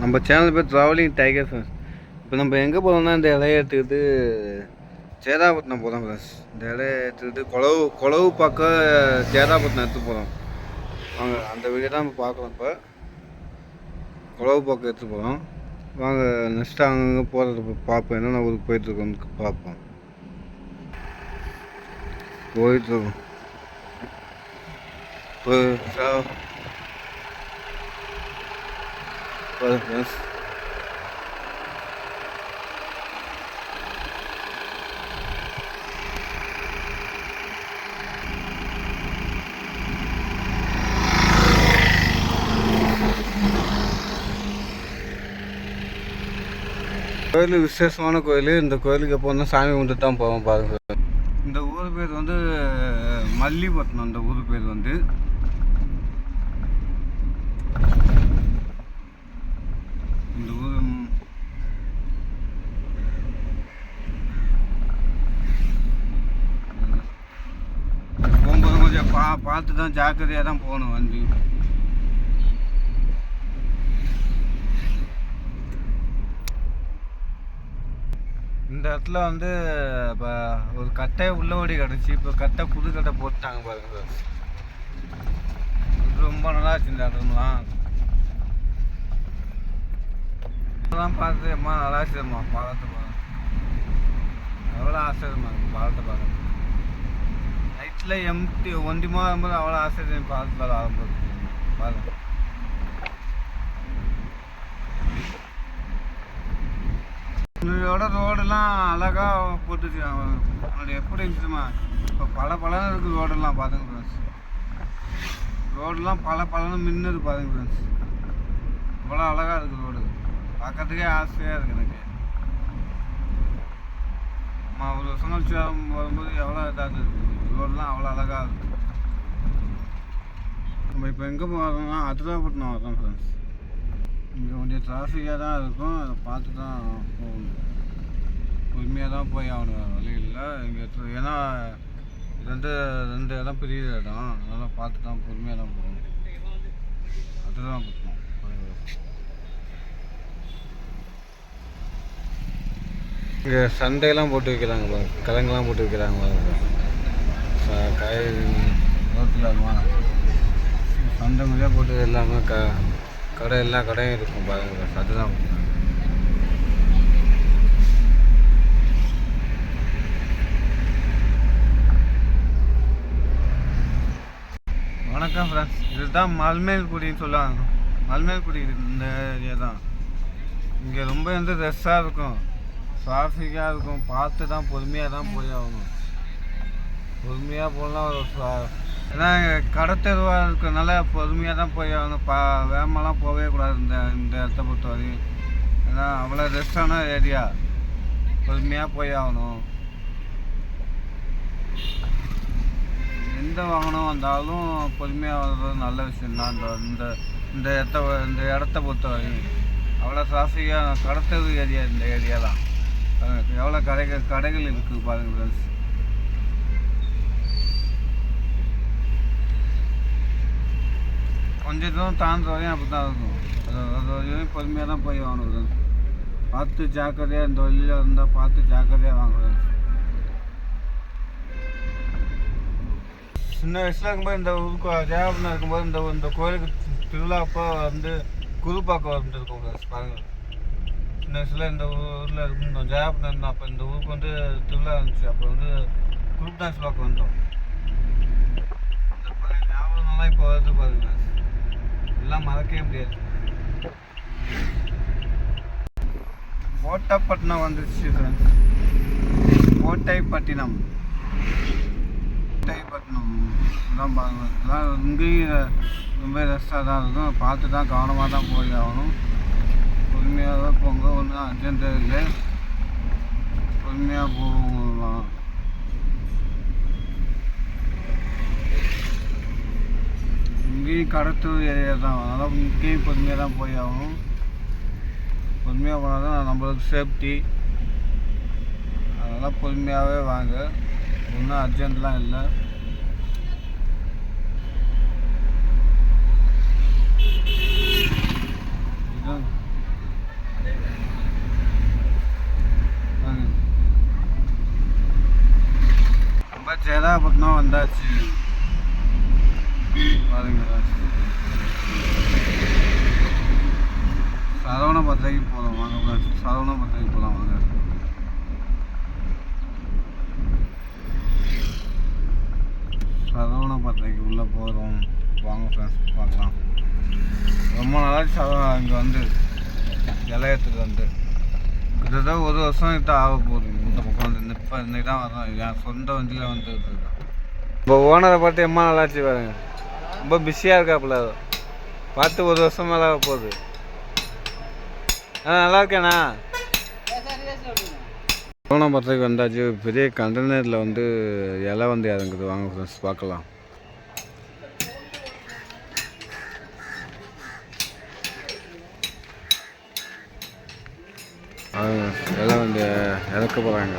நம்ம சேனல் பேர் travelling tiger friends. இப்போ நம்ம எங்கே போகிறோம்னா இந்த இலையை எடுத்துக்கிட்டு சேதாப்பட்டினம் போகிறோம் ஃப்ரெண்ட்ஸ். இந்த இலையை எடுத்துக்கிட்டு குளவு பக்கம் சேதாப்பட்டினம் எடுத்து போகிறோம். வாங்க அந்த வீடியோ தான் நம்ம பார்க்குறோம். இப்போ குளவு பக்கம் எடுத்து போகிறோம். வாங்க நெக்ஸ்ட்டு அங்கங்கே போகிறது பார்ப்போம். என்னென்ன ஊருக்கு போயிட்டுருக்கோன்னு பார்ப்போம். போயிட்டுருக்கோம் ஃப்ரெண்ட்ஸ். கோயில் விசேஷமான கோயில். இந்த கோயிலுக்கு எப்போ வந்து சாமி கும்பிட்டு தான் போவோம் பாருங்க. இந்த ஊர் பேர் வந்து மல்லிப்பட்டினம். இந்த ஊர் பேர் வந்து இந்த ஊர் போகும்போது கொஞ்சம் பார்த்து தான் ஜாக்கிரதையாக தான் போகணும் வண்டி. இந்த இடத்துல வந்து இப்போ ஒரு கட்டை உள்ளபடி கிடச்சி, இப்போ கட்டை புது கட்டை போட்டுட்டாங்க பாருங்க. ரொம்ப நல்லா இருந்துச்சு இந்த இடம்லாம். பார்த்து அம்மா நல்லா இருந்துச்சுமா பாலத்தை பார்க்க. எவ்வளோ ஆசைமா பாலத்தை பார்க்க. நைட்டில் எம்டி ஒண்டிமா வரும்போது அவ்வளோ ஆசை பாலத்தில் ஆகும்போது பாருங்க. இதோட ரோடெல்லாம் அழகாக போட்டுருக்காங்க. உன்னோட எப்படி இருந்துச்சுமா? இப்போ பலன்னு இருக்குது ரோடெல்லாம் பாருங்க ஃப்ரெண்ட்ஸ். ரோடெல்லாம் பலன்னு மின்னுது பாருங்க ஃப்ரெண்ட்ஸ். இவ்வளோ அழகாக இருக்குது ரோடு. பார்க்கறதுக்கே ஆசையாக இருக்குது எனக்கு. ஒரு வருஷம் கழிச்சு வரும்போது எவ்வளோ இதாக இருக்குது ரோடெலாம். அவ்வளோ அழகாக இருக்குது. நம்ம இப்போ எங்கே போகிறோம்னா அதிராப்பட்டினம் வரோம் ஃப்ரெண்ட்ஸ். இங்கே கொஞ்சம் டிராஃபிக்காக தான் இருக்கும். அதை பார்த்து தான் போகணும். பொறுமையாக தான் போய் ஆகணும், வழி இல்லை இங்கே. ஏன்னா இது வந்து 2 இடம் பெரிய இடம். அதனால் பார்த்து தான் பொறுமையாக தான் போகணும். அதுதான் பட்டணும். இங்கே சண்டையெல்லாம் போட்டு வைக்கிறாங்க பாருங்க. கிழங்கெல்லாம் போட்டு வைக்கிறாங்க பாருங்க. காய் ரோட்டில் சண்டை மாதிரியாக போட்டு எல்லாமே கடை எல்லா கடையும் இருக்கும் பாருங்க. அதுதான் வணக்கம் ஃப்ரெண்ட்ஸ். இதுதான் மல்மேல்குடின்னு சொல்லுவாங்க. மல்மேல்குடி இந்த ஏரியா தான். இங்கே ரொம்ப வந்து ரெஸ்ஸாக இருக்கும், டிராஃபிக்காக இருக்கும். பார்த்து தான் பொறுமையாக தான் போய் ஆகணும். பொறுமையாக போகலாம். ஏன்னா கடத்தெருவாக இருக்கிறதுனால பொறுமையாக தான் போய் ஆகணும். வேகமெல்லாம் போகவே கூடாது இந்த இடத்த பொறுத்த வரையும். ஏன்னா அவ்வளோ ரெஸ்டான ஏரியா. பொறுமையாக போய் ஆகணும். எந்த வாகனம் வந்தாலும் பொறுமையாக வர்றது நல்ல விஷயம் தான். இந்த இடத்த பொறுத்த வரையும் அவ்வளோ டிராஃபிக்காக கடத்தெரு ஏரியா. இந்த ஏரியாலாம் எவ்வளோ கடைகள் இருக்குது பாருங்கள் ஃப்ரெண்ட்ஸ். கொஞ்சம் தூரம் தாழ்ந்த வரையும் அப்படி தான் இருக்கும். அது வரையும் பொறுமையாக தான் போய் வாங்கணும். பார்த்து ஜாக்கிரதையாக இந்த வழியில் இருந்தால் பார்த்து ஜாக்கிரதையாக வாங்குறது. சின்ன வயசில் இருக்கும்போது இந்த ஊருக்கு ஜெயபுரம் இருக்கும்போது இந்த கோயிலுக்கு திருவிழா அப்போ வந்து குரு பார்க்க வந்துருக்கோம் பாருங்கள். சின்ன வயசில் இந்த ஊரில் இருக்கும் ஜெயபுரம் இருந்தோம். அப்போ இந்த ஊருக்கு வந்து திருவிழா இருந்துச்சு. அப்போ வந்து குரூப் டான்ஸ் பார்க்க வந்தோம். இந்த பழைய ஞாபகம்லாம் இப்போ வருது பாருங்க. எல்லாம் மறக்கவே முடியாது. கோட்டைப்பட்டினம் வந்துருச்சு ஃப்ரெண்ட்ஸ். கோட்டைப்பட்டினம் தான் பாருங்க. இதெல்லாம் இங்கேயும் ரொம்ப ரெஸ்டாக தான் இருக்கும். பார்த்து தான் கவனமாக தான் போய் ஆகணும். பொறுமையாக தான் போங்க. ஒன்றும் அர்ஜென்ட்டு இல்லை. பொறுமையாக போகலாம். இங்கேயும் கடத்தூர் ஏரியா தான். அதனால் இங்கேயும் பொறுமையாக தான் போய் ஆகணும். பொறுமையாக போனால் தான் நம்மளுக்கு சேஃப்டி. அதனால் பொறுமையாகவே வாங்க. ஒன்றும் அர்ஜென்ட்லாம் இல்லை. சேதாபட்டினம் வந்தாச்சு பாருங்க. சரவணபத்திரைக்கு போகலாம் வாங்க. சரவணபத்திரைக்கு போகலாம் வாங்க. சரவணபத்திரைக்கு உள்ளே போகிறோம் வாங்க ஃப்ரெண்ட்ஸ் பார்க்கலாம். ரொம்ப நாளாச்சு இங்கே வந்து இலையத்துக்கு வந்து கிட்டத்தட்ட 1 வருஷம் கிட்ட ஆக போகுது. இந்த பக்கம் வந்து இப்போ இன்னைக்கு தான் வரோம். என் சொந்த வண்டியில் வந்துட்டு இருக்கேன். இப்போ ஓனரை பார்த்து எம்மா நல்லாச்சு பாருங்க. ரொம்ப பிஸியாக இருக்காப்புல. பார்த்து 1 வருஷம் மேலே ஆக போகுது. நல்லா இருக்கேண்ணா. சரவணபத்திரைக்கு வந்தாச்சு. பெரிய கண்டெய்னரில் வந்து இலை வந்து இறங்குது வாங்க ஃப்ரெண்ட்ஸ் பார்க்கலாம். எல்லாம் வந்து இறக்க போகிறாங்க.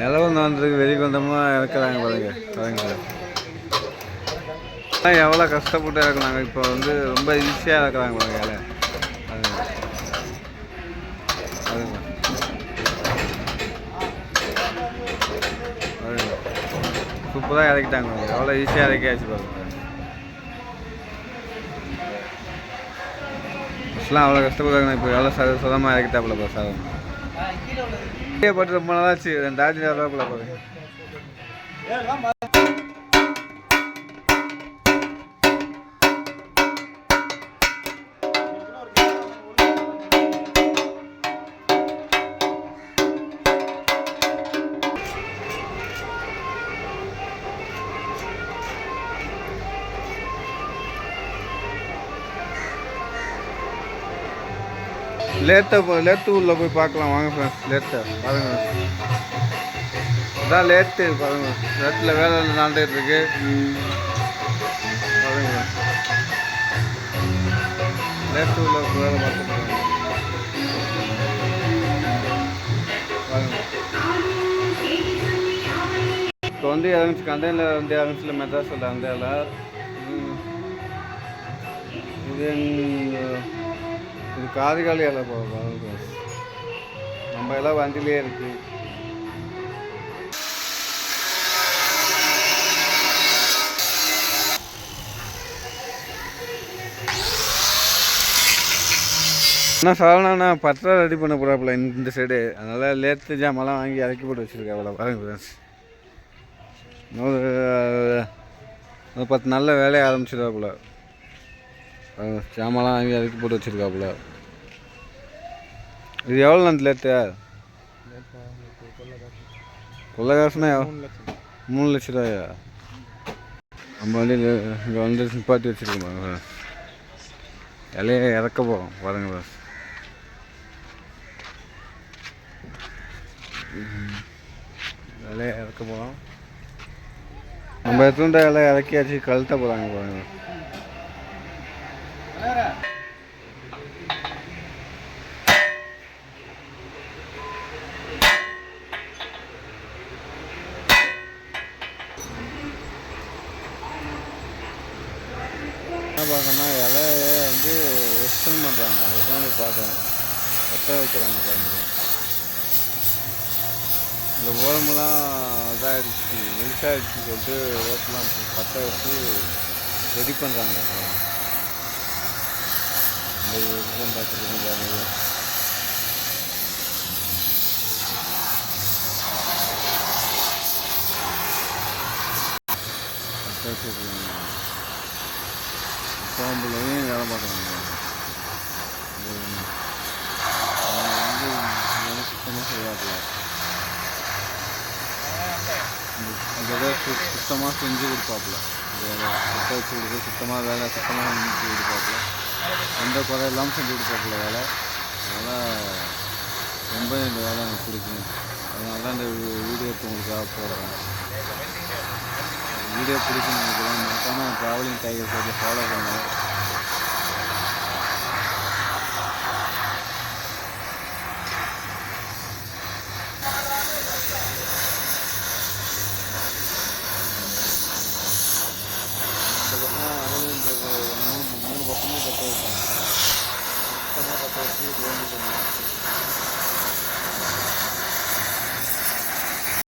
இலை வந்து வந்ததுக்கு வெறி கொண்டமாக இறக்குறாங்க பாருங்க பாருங்க. எவ்வளோ கஷ்டப்பட்டு இறக்குனாங்க. இப்போ வந்து ரொம்ப ஈஸியாக இறக்குறாங்க பாருங்க இலை. அதுங்க சூப்பராக இறக்கிட்டாங்க. எவ்வளோ ஈஸியாக இறக்கியாச்சு பாருங்க. ஃபஸ்ட்லாம் அவ்வளோ கஷ்டப்படுறாங்க. இப்போ எவ்வளோ சுதமாக இறக்கிட்டாப்புல பா சார். பட்டு ரொம்ப நாளாச்சு. 2000 ரூபாய்க்குள்ள பாருங்க. லேத்து உள்ள போய் பார்க்கலாம் வாங்க ஃப்ரெண்ட்ஸ். லேத்தை பாருங்க. இதான் லேத்து பாருங்க. லேத்தில் வேலை நடந்துகிட்டு இருக்கு பாருங்க. லேத்து உள்ள வேலை பார்த்துட்டு பாருங்க. இப்போ வந்து இறங்குச்சு கண்டெய்னர் வந்து இறங்குச்சுல மெட்ராஸில் அந்த இலை. இது காதிகாலி இலை போகும். நம்ம எல்லாம் வண்டியிலே இருக்கு. ஆனால் சரவணா பத்திர ரெடி பண்ண போகிறாப்புல இந்த சைடு. அதனால் லேத்து ஜாமெல்லாம் வாங்கி இறக்கி போட்டு வச்சுருக்கேன். அவ்வளோ பாருங்க ஃப்ரெண்ட்ஸ். ஒரு 10 நாளில் வேலையை ஆரம்பிச்சிடுவாப்புல. ஜாமெல்லாம் வாங்கி இறக்கி போட்டு வச்சுருக்காப்புல. இது எவ்வளோ அந்த லேட்டு? கொள்ள காசுனா 3 லட்ச ரூபாயா? நம்ம வண்டியில் இங்கே வந்து நிப்பாட்டி வச்சுருக்கோம். இலையை இறக்க போகிறோம் பாருங்க பாஸ். இலையை இறக்க போகிறோம். நம்ம எத்தனை இலையை இறக்கியாச்சு கழுத்த போகிறாங்க பாருங்க. என்ன பார்க்கணும்னா இலையை வந்து எக்ஸ்டெண்ட் பண்ணுறாங்க. அதுதான் பார்க்குறாங்க. பற்ற வைக்கிறாங்க பாருங்க. இந்த ஓரமெல்லாம் இதாகிடுச்சு மெலிசாகிடுச்சுன்னு சொல்லிட்டு ஓட்டெலாம் பற்ற வச்சு ரெடி பண்ணுறாங்க. இந்த இதுதான் பார்த்துட்டு பாருங்க. பற்ற வச்சுருக்காங்க. சோம்புலையும் வேலை பார்க்குறாங்க. வந்து சுத்தமாக செய்யாதுல அந்த சுத்தமாக செஞ்சு கொடுப்பாப்புல. வேலை சுத்த வச்சு கொடுக்க சுத்தமாக வேலை சுத்தமாக செஞ்சு கொடுப்பாப்புல. எந்த குறை இல்லாமல் செஞ்சு கொடுப்பாப்புல வேலை. அதனால் ரொம்ப இந்த வேலை எனக்கு பிடிக்கும். அதனால தான் இந்த வீடியோ எடுத்து உங்களுக்காக போடுறேன். வீடியோ பிடிக்கும் நினைக்கிறேன். மறக்காமல் ட்ராவலிங் டைகர் சைடில் ஃபாலோ பண்ணுங்கள். மூணு பக்கமும் கட்ட வைப்பாங்க. சுத்தமாக கட்ட வச்சு